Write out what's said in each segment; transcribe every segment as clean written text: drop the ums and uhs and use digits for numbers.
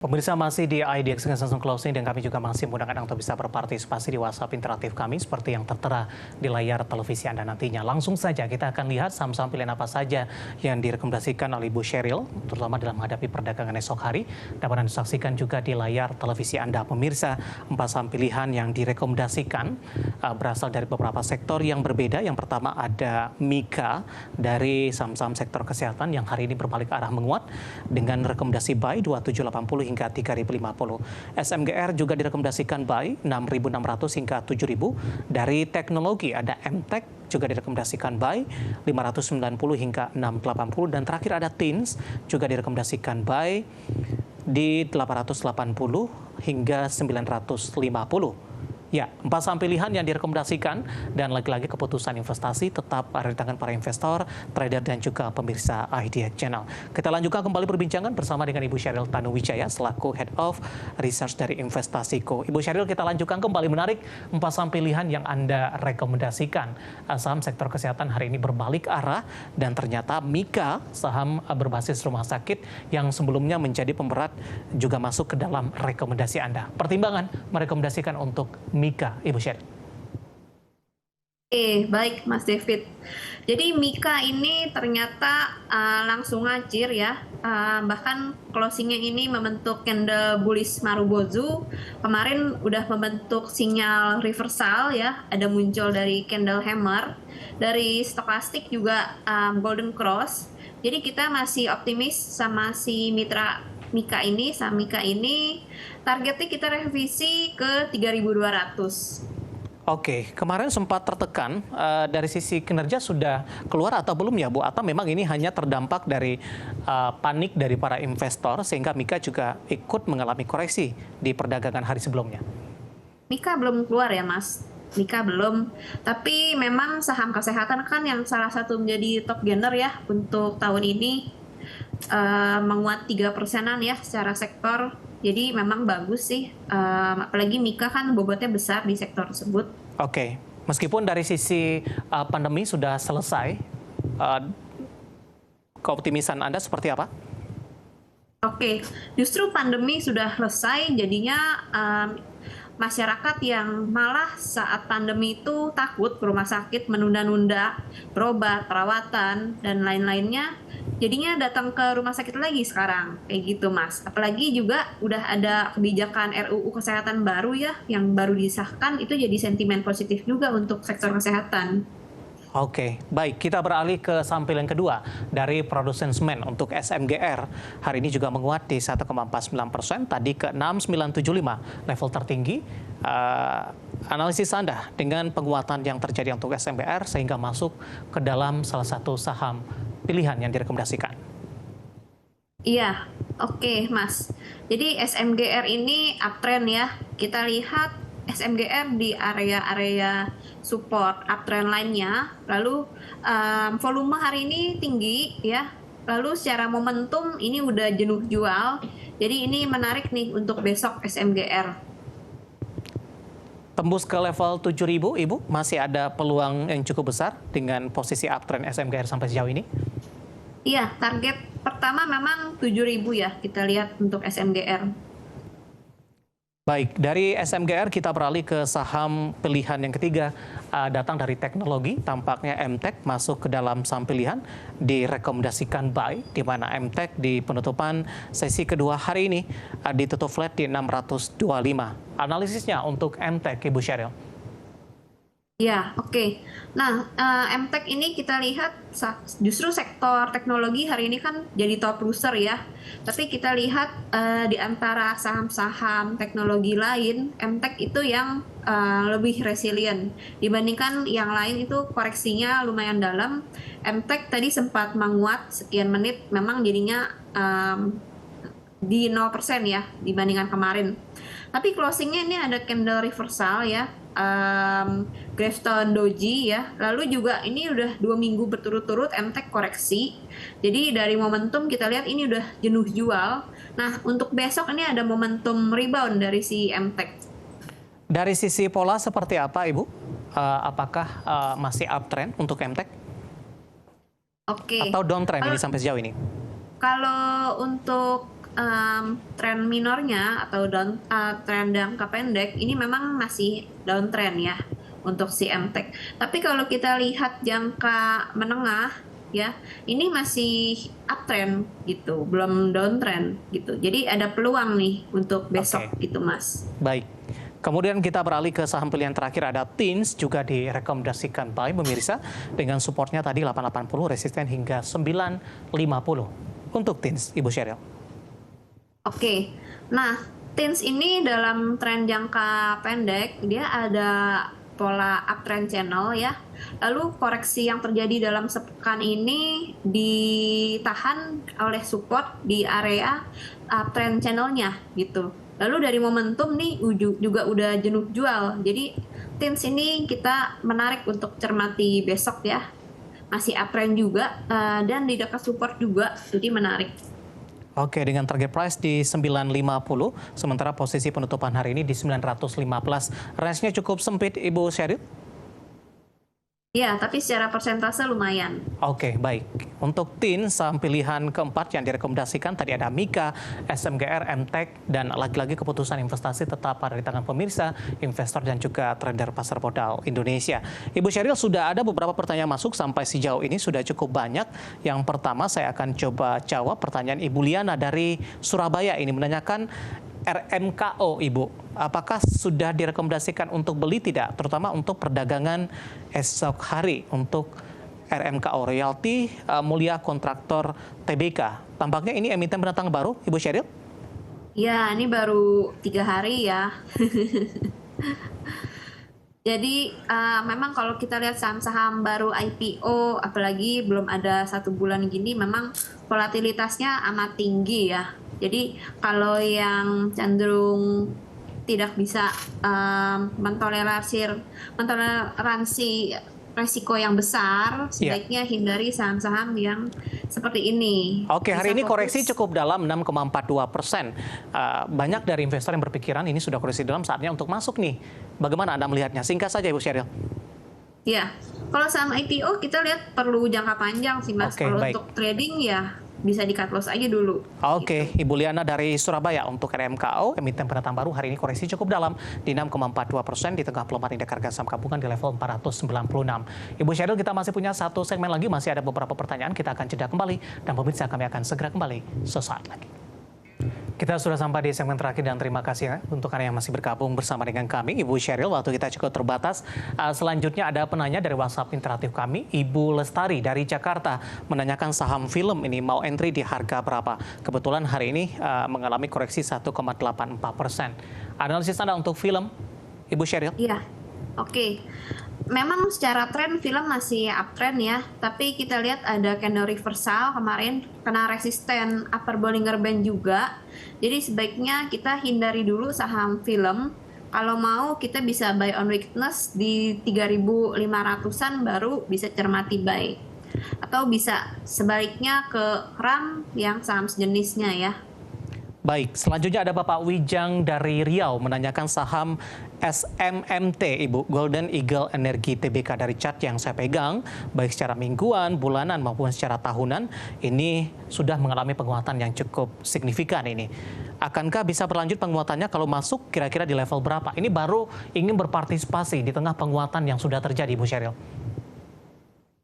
Pemirsa masih di IDX Langsung Closing dan kami juga masih mengundang untuk bisa berpartisipasi di WhatsApp interaktif kami seperti yang tertera di layar televisi Anda nantinya. Langsung saja kita akan lihat saham-saham pilihan apa saja yang direkomendasikan oleh Ibu Sheryl, terutama dalam menghadapi perdagangan esok hari. Dapat Anda saksikan juga di layar televisi Anda. Pemirsa, 4 saham pilihan yang direkomendasikan berasal dari beberapa sektor yang berbeda. Yang pertama ada Mika dari saham-saham sektor kesehatan yang hari ini berbalik arah menguat dengan rekomendasi buy 2780 hingga 3.050. SMGR juga direkomendasikan buy 6.600 hingga 7.000. Dari teknologi ada MTech juga direkomendasikan buy 590 hingga 680, dan terakhir ada TINS juga direkomendasikan buy di 880 hingga 950. Ya, 4 saham pilihan yang direkomendasikan, dan lagi-lagi keputusan investasi tetap ada di tangan para investor, trader, dan juga pemirsa IDX Channel. Kita lanjutkan kembali perbincangan bersama dengan Ibu Sheryl Tanuwijaya selaku Head of Research dari Investasico. Ibu Sheryl, kita lanjutkan kembali menarik 4 saham pilihan yang Anda rekomendasikan. Saham sektor kesehatan hari ini berbalik arah, dan ternyata Mika, saham berbasis rumah sakit yang sebelumnya menjadi pemberat, juga masuk ke dalam rekomendasi Anda. Pertimbangan merekomendasikan untuk Mika, Ibu Sheryl. Baik Mas David. Jadi Mika ini ternyata langsung ngacir ya. Bahkan closingnya ini membentuk candle bullish Marubozu. Kemarin udah membentuk sinyal reversal ya. Ada muncul dari candle hammer. Dari stokastik juga golden cross. Jadi kita masih optimis sama si mitra Mika ini, saham Mika ini targetnya kita revisi ke 3.200. Oke, kemarin sempat tertekan, dari sisi kinerja sudah keluar atau belum ya Bu? Atau memang ini hanya terdampak dari panik dari para investor sehingga Mika juga ikut mengalami koreksi di perdagangan hari sebelumnya? Mika belum keluar ya Mas? Mika belum, tapi memang saham kesehatan kan yang salah satu menjadi top gainer ya untuk tahun ini. Menguat 3%-an ya secara sektor, jadi memang bagus sih, apalagi Mika kan bobotnya besar di sektor tersebut. Oke, meskipun dari sisi pandemi sudah selesai, keoptimisan Anda seperti apa? Oke, justru pandemi sudah selesai, jadinya masyarakat yang malah saat pandemi itu takut ke rumah sakit, menunda-nunda berobat, perawatan, dan lain-lainnya, jadinya datang ke rumah sakit lagi sekarang, kayak gitu Mas. Apalagi juga udah ada kebijakan RUU kesehatan baru ya, yang baru disahkan, itu jadi sentimen positif juga untuk sektor kesehatan. Oke, baik. Kita beralih ke saham pilihan kedua dari produsen semen untuk SMGR. Hari ini juga menguat di 1,49%, tadi ke 6.975, level tertinggi. Analisis Anda dengan penguatan yang terjadi untuk SMGR sehingga masuk ke dalam salah satu saham pilihan yang direkomendasikan. Iya, oke Mas. Jadi SMGR ini uptrend ya. Kita lihat SMGR di area-area support uptrend lainnya, lalu volume hari ini tinggi ya, lalu secara momentum ini udah jenuh jual, jadi ini menarik nih untuk besok SMGR. Tembus ke level 7.000, Ibu, masih ada peluang yang cukup besar dengan posisi uptrend SMGR sampai sejauh ini? Iya, target pertama memang 7.000 ya, kita lihat untuk SMGR. Baik, dari SMGR kita beralih ke saham pilihan yang ketiga, datang dari teknologi, tampaknya MTech masuk ke dalam saham pilihan, direkomendasikan buy, di mana MTech di penutupan sesi kedua hari ini ditutup flat di 625. Analisisnya untuk MTech, Ibu Sheryl. Ya, oke. Nah, MTech ini kita lihat justru sektor teknologi hari ini kan jadi top loser ya. Tapi kita lihat di antara saham-saham teknologi lain, MTech itu yang lebih resilient. Dibandingkan yang lain itu koreksinya lumayan dalam. MTech tadi sempat menguat sekian menit, memang jadinya di 0% ya dibandingkan kemarin. Tapi closingnya ini ada candle reversal ya, Gravestone Doji ya. Lalu juga ini udah 2 minggu berturut-turut MTech koreksi. Jadi dari momentum kita lihat ini udah jenuh jual. Nah untuk besok ini ada momentum rebound dari si MTech. Dari sisi pola seperti apa, Ibu? Apakah masih uptrend untuk MTech? Oke. Atau downtrend ini sampai sejauh ini? Kalau untuk tren minornya atau tren jangka pendek ini memang masih downtrend ya untuk si MTEK. Tapi kalau kita lihat jangka menengah ya, ini masih uptrend gitu, belum downtrend gitu. Jadi ada peluang nih untuk besok gitu, Mas. Baik. Kemudian kita beralih ke saham pilihan terakhir, ada TINS, juga direkomendasikan buy pemirsa dengan supportnya tadi 880, resisten hingga 950 untuk TINS, Ibu Sheryl. Oke, nah TINS ini dalam tren jangka pendek dia ada pola uptrend channel ya. Lalu koreksi yang terjadi dalam sepekan ini ditahan oleh support di area uptrend channelnya gitu. Lalu dari momentum nih juga udah jenuh jual. Jadi TINS ini kita menarik untuk cermati besok ya. Masih uptrend juga dan di dekat support juga, jadi menarik. Oke, dengan target price di 950, sementara posisi penutupan hari ini di 915. Range-nya cukup sempit, Ibu Sheryl? Iya, tapi secara persentase lumayan. Oke, baik. Untuk TIN, saham pilihan keempat yang direkomendasikan tadi ada Mika, SMGR, MTEK, dan lagi-lagi keputusan investasi tetap ada di tangan pemirsa, investor, dan juga trader pasar modal Indonesia. Ibu Sheryl, sudah ada beberapa pertanyaan masuk sampai sejauh ini, sudah cukup banyak. Yang pertama saya akan coba jawab pertanyaan Ibu Liana dari Surabaya ini menanyakan RMKO, Ibu. Apakah sudah direkomendasikan untuk beli tidak? Terutama untuk perdagangan esok hari untuk RMKO, Royalty Mulia Kontraktor TBK. Tampaknya ini emiten pendatang baru, Ibu Sheryl? Ya, ini baru 3 hari ya. Jadi memang kalau kita lihat saham-saham baru IPO, apalagi belum ada 1 bulan gini, memang volatilitasnya amat tinggi ya. Jadi kalau yang cenderung tidak bisa mentoleransi resiko yang besar, sebaiknya hindari saham-saham yang seperti ini. Oke, hari ini koreksi cukup dalam 6,42%. Banyak dari investor yang berpikiran ini sudah koreksi dalam, saatnya untuk masuk nih. Bagaimana Anda melihatnya? Singkat saja, Ibu Sheryl. Ya, kalau saham IPO kita lihat perlu jangka panjang sih, Mas. Kalau untuk trading ya bisa di cut loss aja dulu. Oke, gitu. Ibu Liana dari Surabaya untuk RMKO, emiten pendatang baru hari ini koreksi cukup dalam di 6,42% di tengah pelemahan indeks harga saham gabungan di level 496. Ibu Sheryl, kita masih punya satu segmen lagi, masih ada beberapa pertanyaan, kita akan jeda kembali dan pemirsa kami akan segera kembali sesaat lagi. Kita sudah sampai di segmen terakhir dan terima kasih ya untuk Anda yang masih bergabung bersama dengan kami. Ibu Sheryl, waktu kita cukup terbatas. Selanjutnya ada penanya dari WhatsApp interaktif kami, Ibu Lestari dari Jakarta, menanyakan saham film ini mau entry di harga berapa. Kebetulan hari ini mengalami koreksi 1,84%. Analisis Anda untuk film, Ibu Sheryl? Iya, oke. Memang secara tren film masih uptrend ya, tapi kita lihat ada candle reversal kemarin kena resisten upper Bollinger Band juga. Jadi sebaiknya kita hindari dulu saham film. Kalau mau kita bisa buy on weakness di 3.500-an baru bisa cermati buy. Atau bisa sebaliknya ke RAM yang saham sejenisnya ya. Baik, selanjutnya ada Bapak Wijang dari Riau menanyakan saham SMMT, Ibu, Golden Eagle Energy TBK. Dari chart yang saya pegang, baik secara mingguan, bulanan maupun secara tahunan, ini sudah mengalami penguatan yang cukup signifikan ini. Akankah bisa berlanjut penguatannya kalau masuk kira-kira di level berapa? Ini baru ingin berpartisipasi di tengah penguatan yang sudah terjadi, Bu Sheryl.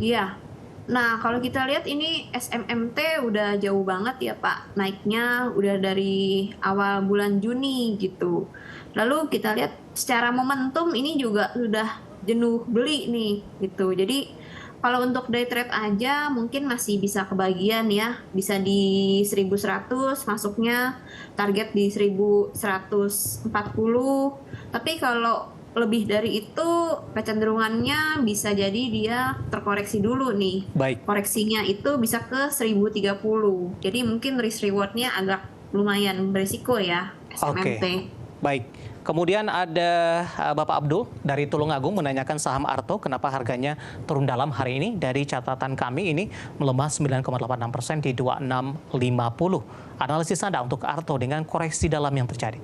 Iya. Nah, kalau kita lihat ini SMMT udah jauh banget ya Pak, naiknya udah dari awal bulan Juni gitu. Lalu kita lihat secara momentum ini juga sudah jenuh beli nih gitu. Jadi kalau untuk day trade aja mungkin masih bisa kebagian ya, bisa di 1100 masuknya, target di 1140. Tapi kalau lebih dari itu kecenderungannya bisa jadi dia terkoreksi dulu nih. Baik. Koreksinya itu bisa ke 1030. Jadi mungkin risk rewardnya agak lumayan berisiko ya SMMT. Baik. Kemudian ada Bapak Abdul dari Tulungagung menanyakan saham Arto, kenapa harganya turun dalam hari ini? Dari catatan kami ini melemah 9,86% di 2650. Analisis Anda untuk Arto dengan koreksi dalam yang terjadi.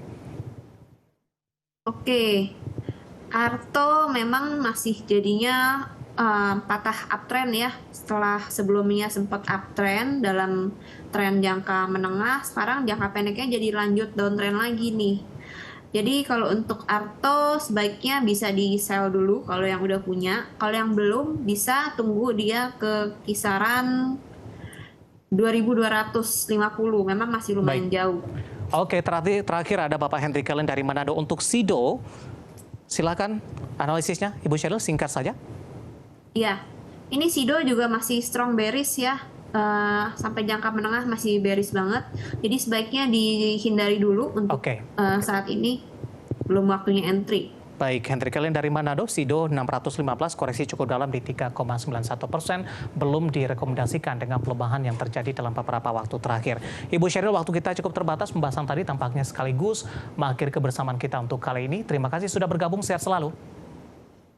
Oke. Arto memang masih jadinya patah uptrend ya. Setelah sebelumnya sempat uptrend dalam tren jangka menengah, sekarang jangka pendeknya jadi lanjut downtrend lagi nih. Jadi kalau untuk Arto sebaiknya bisa di sell dulu kalau yang udah punya. Kalau yang belum bisa tunggu dia ke kisaran 2250. Memang masih lumayan jauh. Oke, terakhir ada Bapak Henry Kellen dari Manado. Untuk SIDO, silakan analisisnya, Ibu Sheryl, singkat saja. Iya, ini SIDO juga masih strong bearish ya. Sampai jangka menengah masih bearish banget. Jadi sebaiknya dihindari dulu untuk saat ini. Belum waktunya entry. Baik, Henry Kellen dari Manado, SIDO 615, koreksi cukup dalam di 3,91%, belum direkomendasikan dengan pelemahan yang terjadi dalam beberapa waktu terakhir. Ibu Sheryl, waktu kita cukup terbatas, pembahasan tadi tampaknya sekaligus mengakhiri kebersamaan kita untuk kali ini. Terima kasih sudah bergabung, sehat selalu.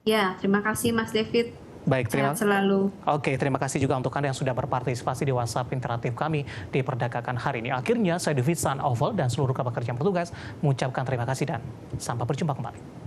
Ya, terima kasih Mas David. Baik, sehat selalu. Oke, terima kasih juga untuk Anda yang sudah berpartisipasi di WhatsApp interaktif kami di perdagangan hari ini. Akhirnya, saya David San Oval dan seluruh rekan kerja petugas mengucapkan terima kasih dan sampai berjumpa kembali.